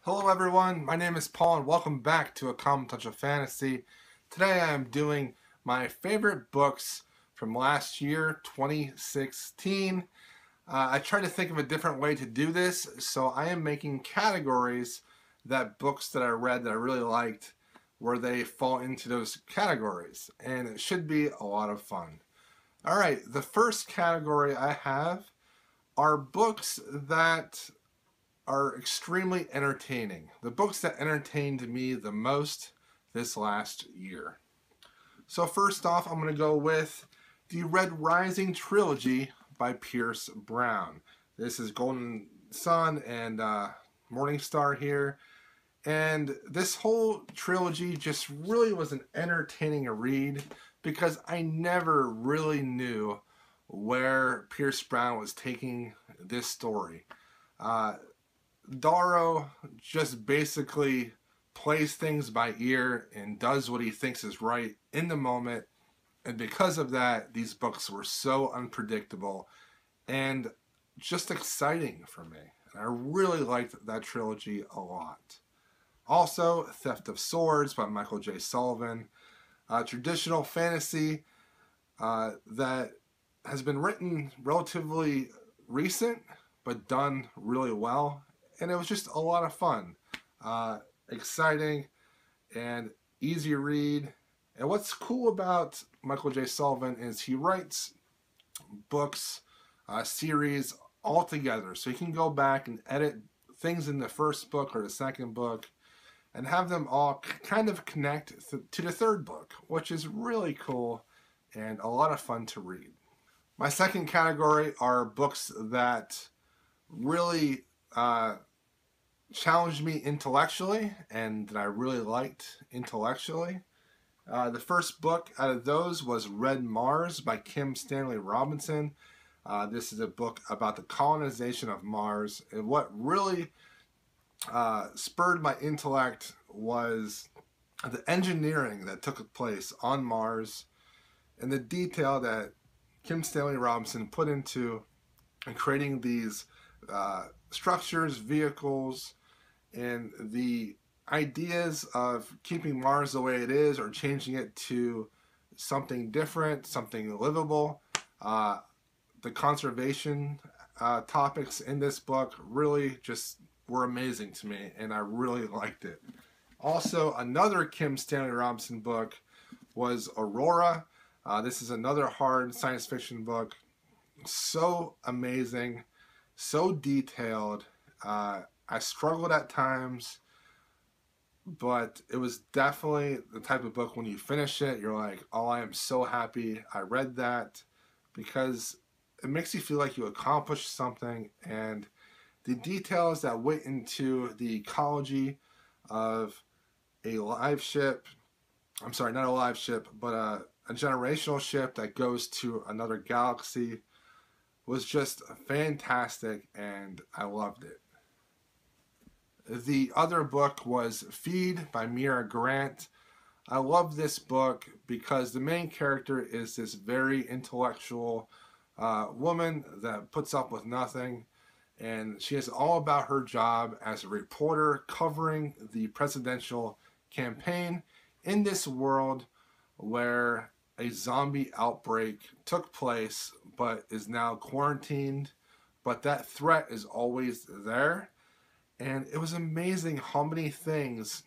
Hello everyone, my name is Paul and welcome back to A Common Touch of Fantasy. Today I am doing my favorite books from last year, 2016. I tried to think of a different way to do this, so I am making categories that books that I read that I really liked, where they fall into those categories, and it should be a lot of fun. Alright, the first category I have are books that are extremely entertaining. The books that entertained me the most this last year. So first off, I'm going to go with the Red Rising trilogy by Pierce Brown. This is Golden Sun and Morning Star here. And this whole trilogy just really was an entertaining read because I never really knew where Pierce Brown was taking this story. Uh, Darrow just basically plays things by ear and does what he thinks is right in the moment. And because of that, these books were so unpredictable and just exciting for me. And I really liked that trilogy a lot. Also, Theft of Swords by Michael J. Sullivan. Traditional fantasy that has been written relatively recent, but done really well. And it was just a lot of fun, exciting, and easy read. And what's cool about Michael J. Sullivan is he writes books, series all together. So you can go back and edit things in the first book or the second book and have them all kind of connect to the third book, which is really cool and a lot of fun to read. My second category are books that really challenged me intellectually and that I really liked intellectually. The first book out of those was Red Mars by Kim Stanley Robinson. This is a book about the colonization of Mars. And what really spurred my intellect was the engineering that took place on Mars and the detail that Kim Stanley Robinson put into creating these structures, vehicles, and the ideas of keeping Mars the way it is or changing it to something different, something livable. The conservation topics in this book really just were amazing to me, and I really liked it. Also, another Kim Stanley Robinson book was Aurora. This is another hard science fiction book. So amazing, so detailed. I struggled at times, but it was definitely the type of book when you finish it, you're like, oh, I am so happy I read that, because it makes you feel like you accomplished something. And the details that went into the ecology of a live ship, I'm sorry, not a live ship, but a generational ship that goes to another galaxy was just fantastic, and I loved it. The other book was Feed by Mira Grant. I love this book because the main character is this very intellectual woman that puts up with nothing, and she is all about her job as a reporter covering the presidential campaign in this world where a zombie outbreak took place but is now quarantined, but that threat is always there. And it was amazing how many things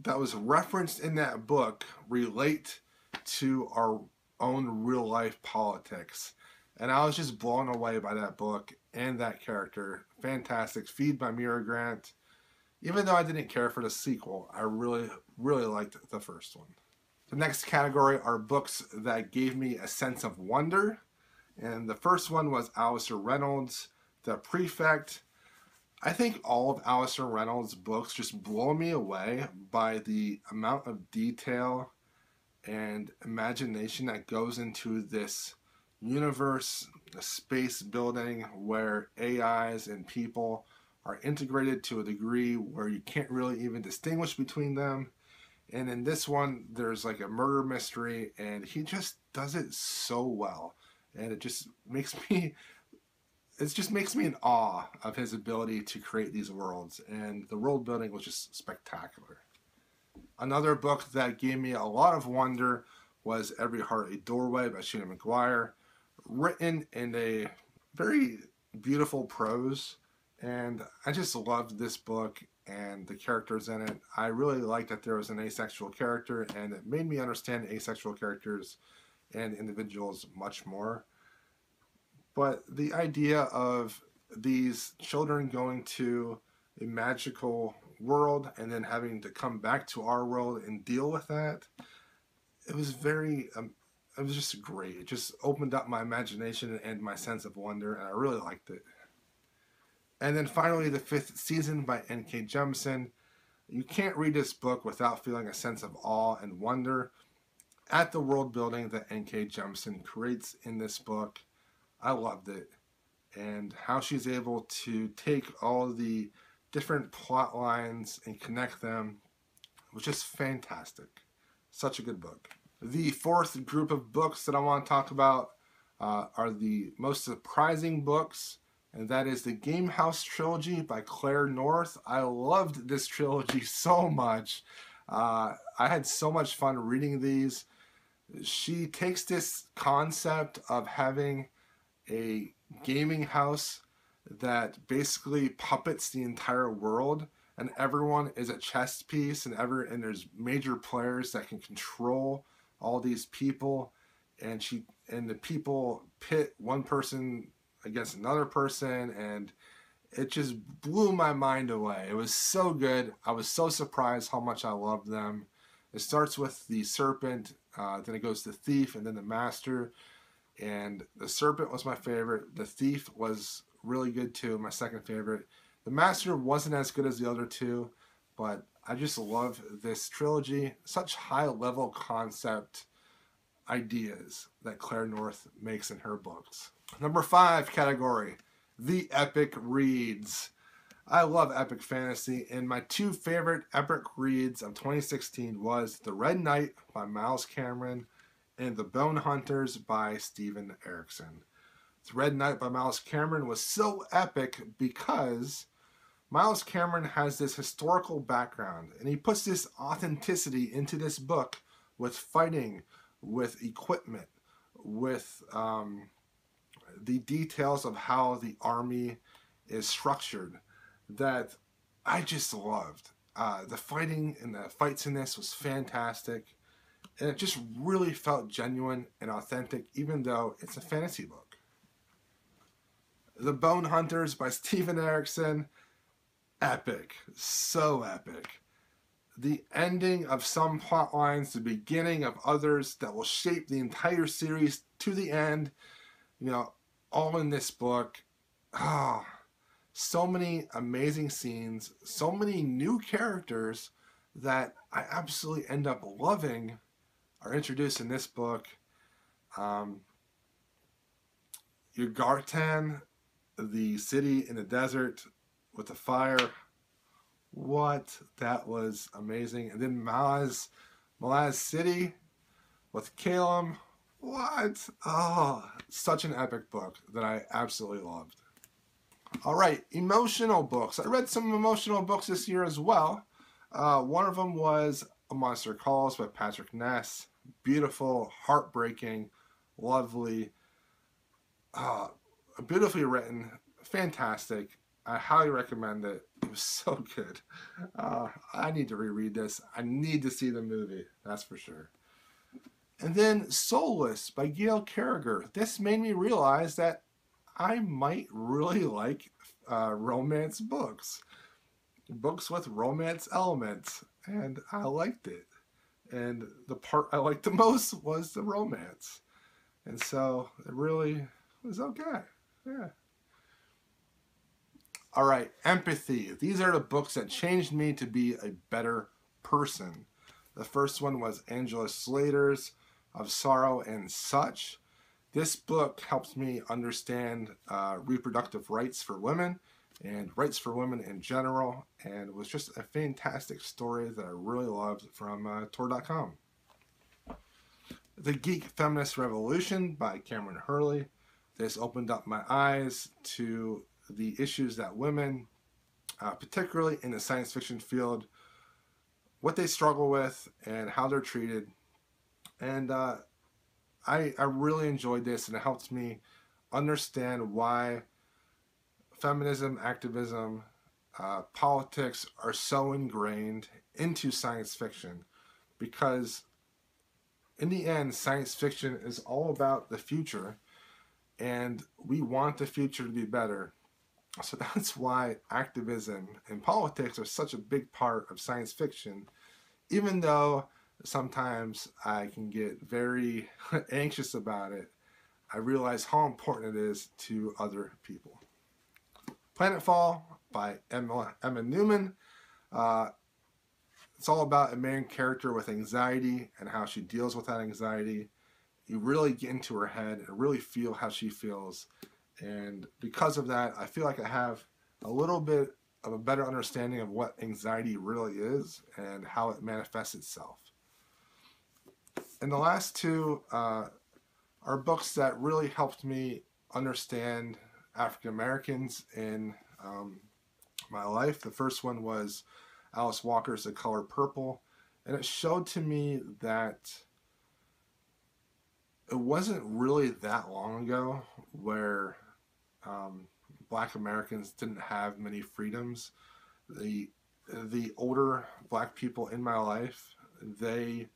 that was referenced in that book relate to our own real life politics. And I was just blown away by that book and that character. Fantastic. Feed by Mira Grant. Even though I didn't care for the sequel, I really, really liked the first one. The next category are books that gave me a sense of wonder. And the first one was Alistair Reynolds' The Prefect. I think all of Alistair Reynolds' books just blow me away by the amount of detail and imagination that goes into this universe, a space building where AIs and people are integrated to a degree where you can't really even distinguish between them. And in this one, there's like a murder mystery, and he just does it so well. And it just makes me it just makes me in awe of his ability to create these worlds, and the world building was just spectacular. Another book that gave me a lot of wonder was Every Heart a Doorway by Sheena McGuire, written in a very beautiful prose, and I just loved this book and the characters in it. I really liked that there was an asexual character, and it made me understand asexual characters and individuals much more. But the idea of these children going to a magical world and then having to come back to our world and deal with that, it was very, it was just great. It just opened up my imagination and my sense of wonder, and I really liked it. And then finally, the 5th season by N.K. Jemisin. You can't read this book without feeling a sense of awe and wonder at the world building that N.K. Jemisin creates in this book. I loved it. And how she's able to take all the different plot lines and connect them was just fantastic. Such a good book. The 4th group of books that I want to talk about are the most surprising books, and that is the Game House Trilogy by Claire North. I loved this trilogy so much. I had so much fun reading these. She takes this concept of having a gaming house that basically puppets the entire world, and everyone is a chess piece, and there's major players that can control all these people, and the people pit one person against another person, and it just blew my mind away. It was so good. I was so surprised how much I loved them. It starts with the serpent, then it goes to the thief, and then the master. And the serpent was my favorite. The thief was really good too, my second favorite. The master wasn't as good as the other two, but I just love this trilogy. Such high level concept ideas that Claire North makes in her books. Number 5 category, the epic reads. I love epic fantasy, and my 2 favorite epic reads of 2016 was The Red Knight by Miles Cameron and The Bone Hunters by Steven Erikson. The Red Knight by Miles Cameron was so epic because Miles Cameron has this historical background, and he puts this authenticity into this book with fighting, with equipment, with the details of how the army is structured that I just loved. The fighting and the fights in this was fantastic. And it just really felt genuine and authentic, even though it's a fantasy book. The Bone Hunters by Steven Erikson. Epic. So epic. The ending of some plot lines, the beginning of others that will shape the entire series to the end. All in this book. So many amazing scenes. So many new characters that I absolutely end up loving are introduced in this book. Yugartan, the city in the desert with the fire. What? That was amazing. And then Malaz City with Calum. What? Oh, such an epic book that I absolutely loved. All right, emotional books. I read some emotional books this year as well. One of them was A Monster Calls by Patrick Ness. Beautiful, heartbreaking, lovely, beautifully written, fantastic. I highly recommend it. It was so good. I need to reread this. I need to see the movie, that's for sure. And then Soulless by Gail Carriger. This made me realize that I might really like romance books. Books with romance elements. And I liked it. And the part I liked the most was the romance. And so it really was okay. Yeah. All right, Empathy. These are the books that changed me to be a better person. The first one was Angela Slater's Of Sorrow and Such. This book helps me understand reproductive rights for women and rights for women in general, and was just a fantastic story that I really loved from Tor.com. The Geek Feminist Revolution by Cameron Hurley. This opened up my eyes to the issues that women, particularly in the science fiction field, what they struggle with and how they're treated. And I really enjoyed this, and it helped me understand why feminism, activism, politics are so ingrained into science fiction, because in the end, science fiction is all about the future, and we want the future to be better. So that's why activism and politics are such a big part of science fiction, even though sometimes I can get very anxious about it. I realize how important it is to other people. Planetfall by Emma Newman. Uh, it's all about a main character with anxiety and how she deals with that anxiety. You really get into her head and really feel how she feels. And because of that, I feel like I have a little bit of a better understanding of what anxiety really is and how it manifests itself. And the last two are books that really helped me understand African Americans in my life. The first one was Alice Walker's The Color Purple, and it showed to me that it wasn't really that long ago where Black Americans didn't have many freedoms. The older Black people in my life, they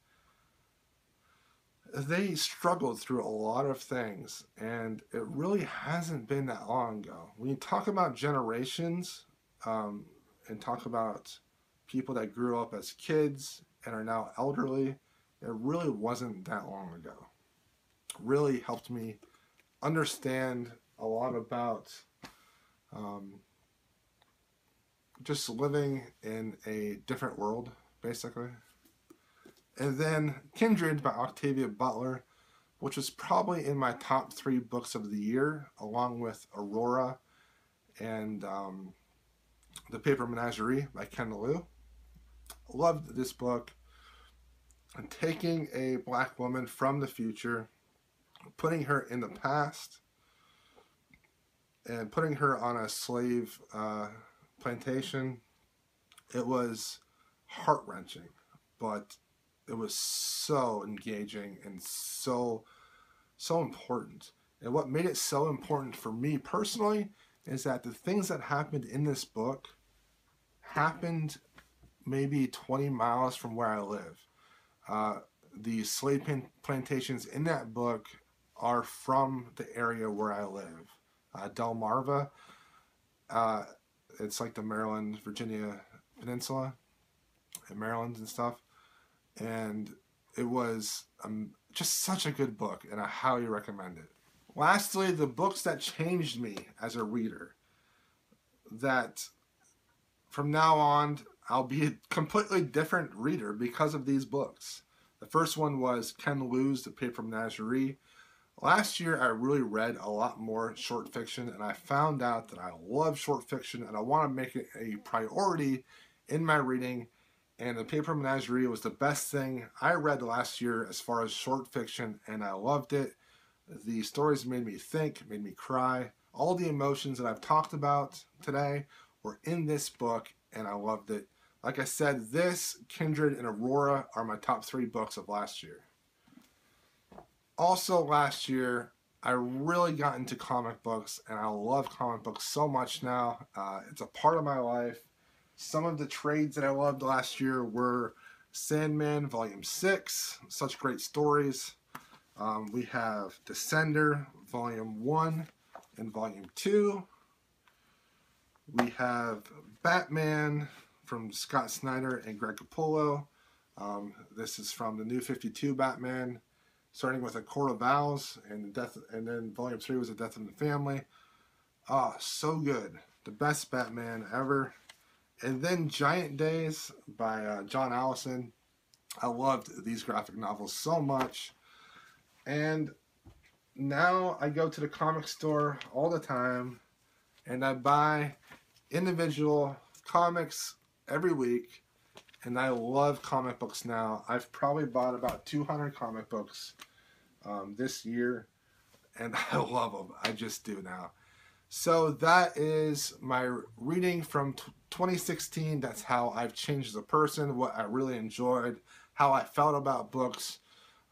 struggled through a lot of things, and it really hasn't been that long ago. When you talk about generations and talk about people that grew up as kids and are now elderly, it really wasn't that long ago. It really helped me understand a lot about just living in a different world, basically. And then Kindred by Octavia Butler, which was probably in my top 3 books of the year, along with Aurora and The Paper Menagerie by Ken Liu. Loved this book. And taking a Black woman from the future, putting her in the past, and putting her on a slave plantation. It was heart-wrenching, but it was so engaging and so important. And what made it so important for me personally is that the things that happened in this book happened maybe 20 miles from where I live. The slave plantations in that book are from the area where I live. Delmarva, it's like the Maryland, Virginia Peninsula, and Maryland and stuff. And it was just such a good book, and I highly recommend it. Lastly, the books that changed me as a reader, that from now on, I'll be a completely different reader because of these books. The first one was Ken Liu's The Paper Menagerie. Last year, I really read a lot more short fiction, and I found out that I love short fiction, and I want to make it a priority in my reading. And The Paper Menagerie was the best thing I read last year as far as short fiction, and I loved it. The stories made me think, made me cry. All the emotions that I've talked about today were in this book, and I loved it. Like I said, this, Kindred, and Aurora are my top 3 books of last year. Also last year, I really got into comic books, and I love comic books so much now. It's a part of my life. Some of the trades that I loved last year were Sandman Volume 6, such great stories. We have Descender Volume 1 and Volume 2. We have Batman from Scott Snyder and Greg Capullo. This is from the New 52 Batman, starting with A Court of Owls, and then Volume 3 was The Death of the Family. So good. The best Batman ever. And then Giant Days by John Allison. I loved these graphic novels so much. And now I go to the comic store all the time, and I buy individual comics every week. And I love comic books now. I've probably bought about 200 comic books this year. and I love them. I just do now. So that is my reading from 2016. That's how I've changed as a person, what I really enjoyed, how I felt about books,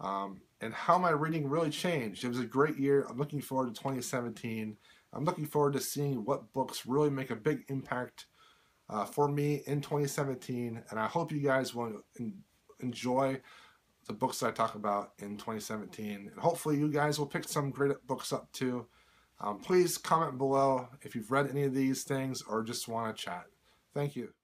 and how my reading really changed. It was a great year. I'm looking forward to 2017. I'm looking forward to seeing what books really make a big impact for me in 2017. And I hope you guys will enjoy the books that I talk about in 2017. And hopefully you guys will pick some great books up too. Please comment below if you've read any of these things or just want to chat. Thank you.